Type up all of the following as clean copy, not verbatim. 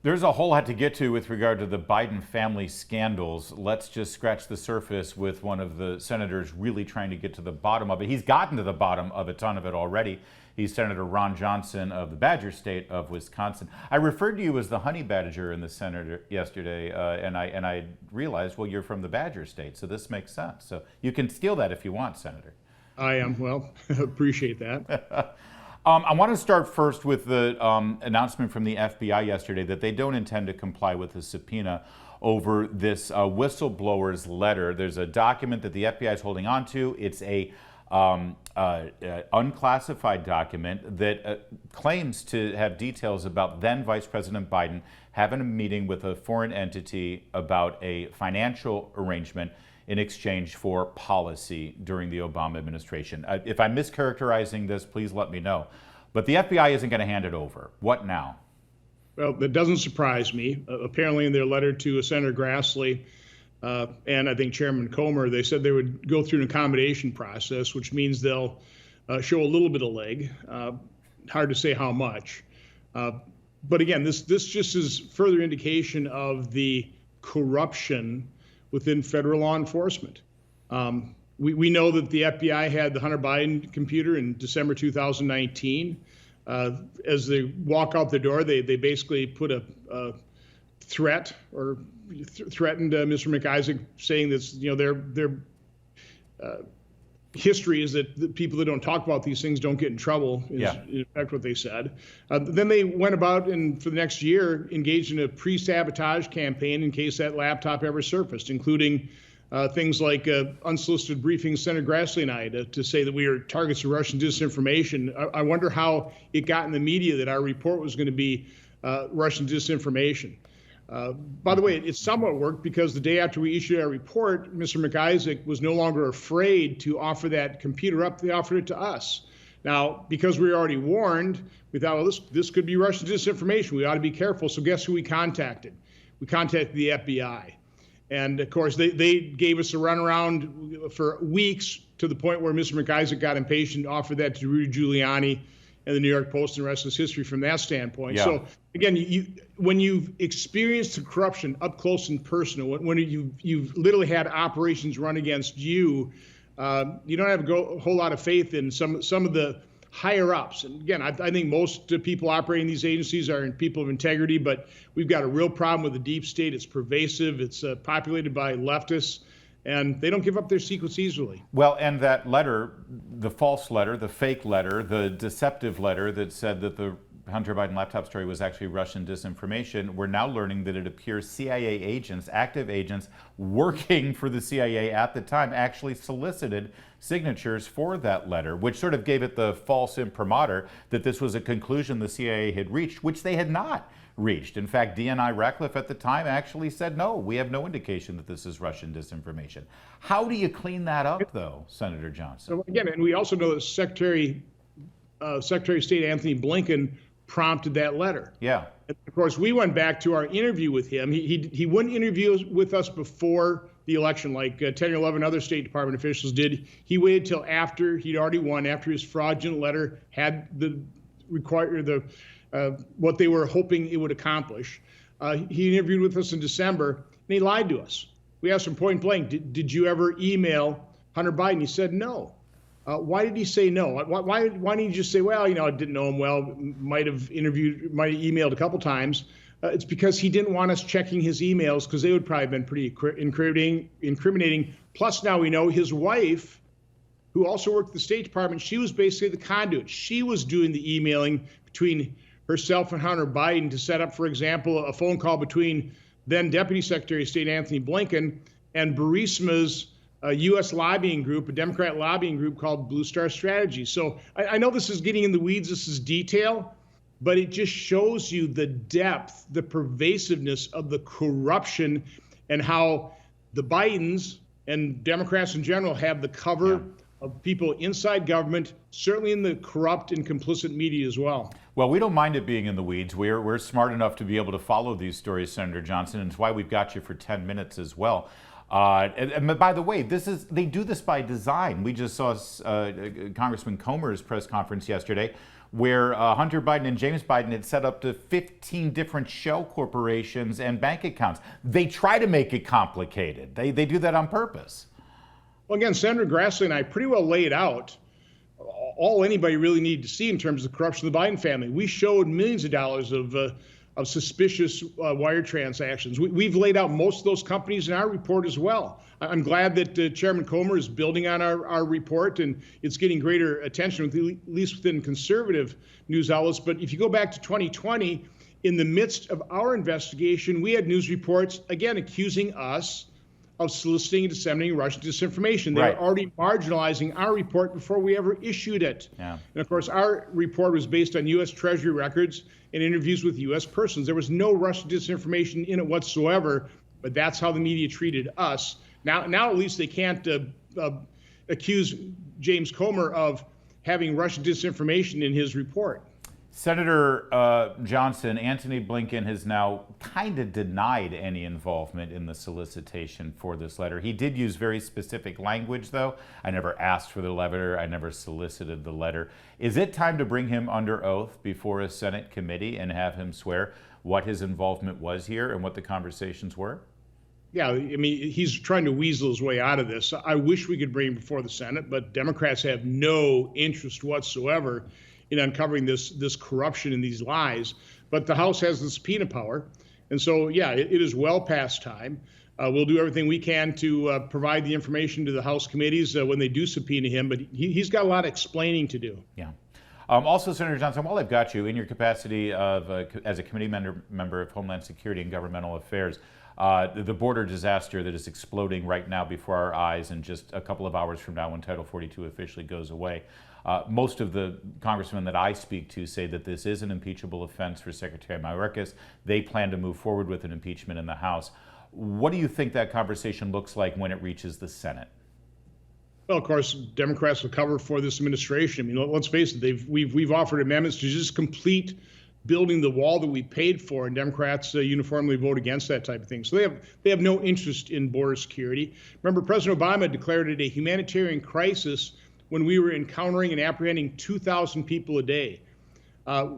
There's a whole lot to get to with regard to the Biden family scandals. Let's just scratch the surface with one of the senators really trying to get to the bottom of it. He's gotten to the bottom of a ton of it already. He's Senator Ron Johnson of the Badger State of Wisconsin. I referred to you as the honey badger in the Senate yesterday, and I realized, well, you're from the Badger State, so this makes sense. So you can steal that if you want, Senator. I am. Well, appreciate that. I want to start first with the announcement from the FBI yesterday that they don't intend to comply with the subpoena over this whistleblower's letter. There's a document that the FBI is holding on to. It's a unclassified document that claims to have details about then Vice President Biden having a meeting with a foreign entity about a financial arrangement in exchange for policy during the Obama administration. If I'm mischaracterizing this, please let me know. But the FBI isn't going to hand it over. What now? Well, that doesn't surprise me. Apparently in their letter to Senator Grassley and I think Chairman Comer, they said they would go through an accommodation process, which means they'll show a little bit of leg. Hard to say how much. But again, this just is further indication of the corruption within federal law enforcement. We know that the FBI had the Hunter Biden computer in December 2019. As they walk out the door, they basically put a threat or threatened Mr. McIsaac, saying that their history is that the people that don't talk about these things don't get in trouble, is in effect what they said. Then they went about and for the next year engaged in a pre-sabotage campaign in case that laptop ever surfaced, including things like unsolicited briefings Senator Grassley and I to say that we are targets of Russian disinformation. I wonder how it got in the media that our report was going to be Russian disinformation. By the way, it somewhat worked because the day after we issued our report, Mr. McIsaac was no longer afraid to offer that computer up. They offered it to us. Now, because we were already warned, we thought, well, this could be Russian disinformation. We ought to be careful. So guess who we contacted? We contacted the FBI. And of course, they gave us a runaround for weeks to the point where Mr. McIsaac got impatient, offered that to Rudy Giuliani and the New York Post, and the rest is history from that standpoint. So again, when you've experienced the corruption up close and personal, when you've literally had operations run against you, you don't have a whole lot of faith in some of the higher ups. And again, I think most people operating these agencies are people of integrity, but we've got a real problem with the deep state. It's pervasive. It's populated by leftists. And they don't give up their secrets easily. Well, and that letter, the false letter, the fake letter, the deceptive letter that said that the Hunter Biden laptop story was actually Russian disinformation, we're now learning that it appears CIA agents, active agents working for the CIA at the time, actually solicited signatures for that letter, which sort of gave it the false imprimatur that this was a conclusion the CIA had reached, which they had not reached. In fact, DNI Ratcliffe at the time actually said, no, we have no indication that this is Russian disinformation. How do you clean that up, though, Senator Johnson? So again, and we also know that Secretary of State Anthony Blinken prompted that letter. Yeah. And of course, we went back to our interview with him. He wouldn't interview with us before the election like 10 or 11 other State Department officials did. He waited till after he'd already won, after his fraudulent letter had what they were hoping it would accomplish. He interviewed with us in December, and he lied to us. We asked him point blank, did you ever email Hunter Biden? He said no. Why did he say no? Why didn't he just say, well, I didn't know him well, might have emailed a couple times. It's because he didn't want us checking his emails because they would probably have been pretty incriminating. Plus, now we know his wife, who also worked at the State Department, she was basically the conduit. She was doing the emailing between herself and Hunter Biden to set up, for example, a phone call between then Deputy Secretary of State Anthony Blinken and Burisma's U.S. lobbying group, a Democrat lobbying group called Blue Star Strategy. So I know this is getting in the weeds, this is detail, but it just shows you the depth, the pervasiveness of the corruption and how the Bidens and Democrats in general have the cover of people inside government, certainly in the corrupt and complicit media as well. Well, we don't mind it being in the weeds. We're smart enough to be able to follow these stories, Senator Johnson, and it's why we've got you for 10 minutes as well. And by the way, they do this by design. We just saw Congressman Comer's press conference yesterday where Hunter Biden and James Biden had set up to 15 different shell corporations and bank accounts. They try to make it complicated. They do that on purpose. Well, again, Senator Grassley and I pretty well laid out all anybody really needed to see in terms of the corruption of the Biden family. We showed millions of dollars of suspicious wire transactions. We've laid out most of those companies in our report as well. I'm glad that Chairman Comer is building on our report, and it's getting greater attention, at least within conservative news outlets. But if you go back to 2020, in the midst of our investigation, we had news reports, again, accusing us of soliciting and disseminating Russian disinformation. They were already marginalizing our report before we ever issued it. Yeah. And of course, our report was based on U.S. Treasury records and interviews with U.S. persons. There was no Russian disinformation in it whatsoever, but that's how the media treated us. Now at least they can't accuse James Comer of having Russian disinformation in his report. Senator Johnson, Antony Blinken has now kind of denied any involvement in the solicitation for this letter. He did use very specific language, though. I never asked for the letter. I never solicited the letter. Is it time to bring him under oath before a Senate committee and have him swear what his involvement was here and what the conversations were? Yeah, I mean, he's trying to weasel his way out of this. I wish we could bring him before the Senate, but Democrats have no interest whatsoever in uncovering this corruption and these lies. But the House has the subpoena power. And so, yeah, it is well past time. We'll do everything we can to provide the information to the House committees when they do subpoena him. But he's got a lot of explaining to do. Yeah. Also, Senator Johnson, while I've got you, in your capacity of as a committee member of Homeland Security and Governmental Affairs, the border disaster that is exploding right now before our eyes, and just a couple of hours from now when Title 42 officially goes away, most of the congressmen that I speak to say that this is an impeachable offense for Secretary Mayorkas. They plan to move forward with an impeachment in the House. What do you think that conversation looks like when it reaches the Senate? Well, of course, Democrats will cover for this administration. I mean, let's face it, we've offered amendments to just complete building the wall that we paid for, and Democrats uniformly vote against that type of thing. So they have no interest in border security. Remember, President Obama declared it a humanitarian crisis when we were encountering and apprehending 2,000 people a day.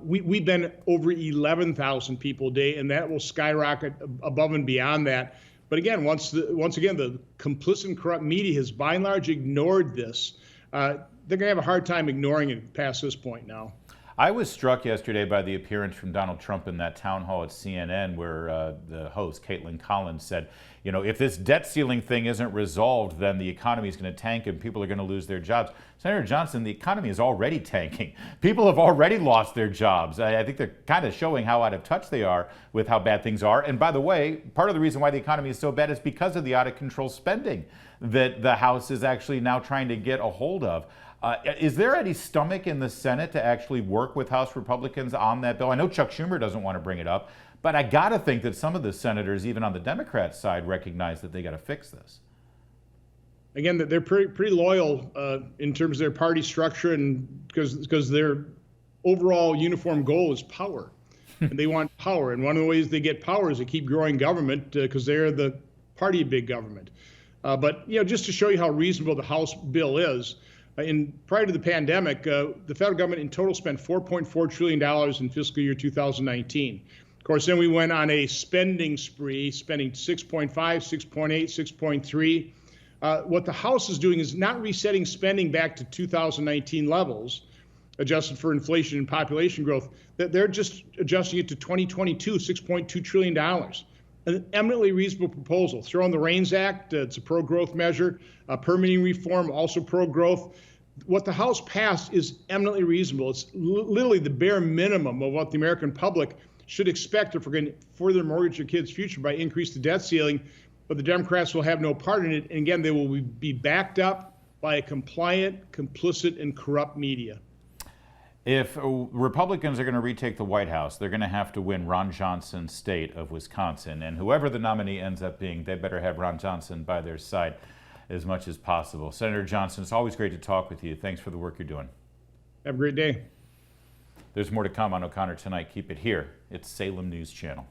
We've been over 11,000 people a day, and that will skyrocket above and beyond that. But again, once again, the complicit and corrupt media has by and large ignored this. They're going to have a hard time ignoring it past this point now. I was struck yesterday by the appearance from Donald Trump in that town hall at CNN where the host, Caitlin Collins, said, you know, if this debt ceiling thing isn't resolved, then the economy is going to tank and people are going to lose their jobs. Senator Johnson, the economy is already tanking. People have already lost their jobs. I think they're kind of showing how out of touch they are with how bad things are. And by the way, part of the reason why the economy is so bad is because of the out of control spending that the House is actually now trying to get a hold of. Is there any stomach in the Senate to actually work with House Republicans on that bill? I know Chuck Schumer doesn't want to bring it up, but I got to think that some of the senators, even on the Democrat side, recognize that they got to fix this. Again, they're pretty loyal in terms of their party structure, and because their overall uniform goal is power, and they want power. And one of the ways they get power is to keep growing government because they're the party of big government. But you know, just to show you how reasonable the House bill is. Prior to the pandemic, the federal government in total spent $4.4 trillion in fiscal year 2019. Of course, then we went on a spending spree, spending 6.5, 6.8, 6.3. What the House is doing is not resetting spending back to 2019 levels, adjusted for inflation and population growth. They're just adjusting it to 2022, $6.2 trillion. An eminently reasonable proposal. Throw in the REINS Act, it's a pro-growth measure. Permitting reform, also pro-growth. What the House passed is eminently reasonable. It's literally the bare minimum of what the American public should expect if we're going to further mortgage their kids' future by increase the debt ceiling. But the Democrats will have no part in it. And again, they will be backed up by a compliant, complicit, and corrupt media. If Republicans are going to retake the White House, they're going to have to win Ron Johnson's state of Wisconsin. And whoever the nominee ends up being, they better have Ron Johnson by their side as much as possible. Senator Johnson, it's always great to talk with you. Thanks for the work you're doing. Have a great day. There's more to come on O'Connor Tonight. Keep it here. It's Salem News Channel.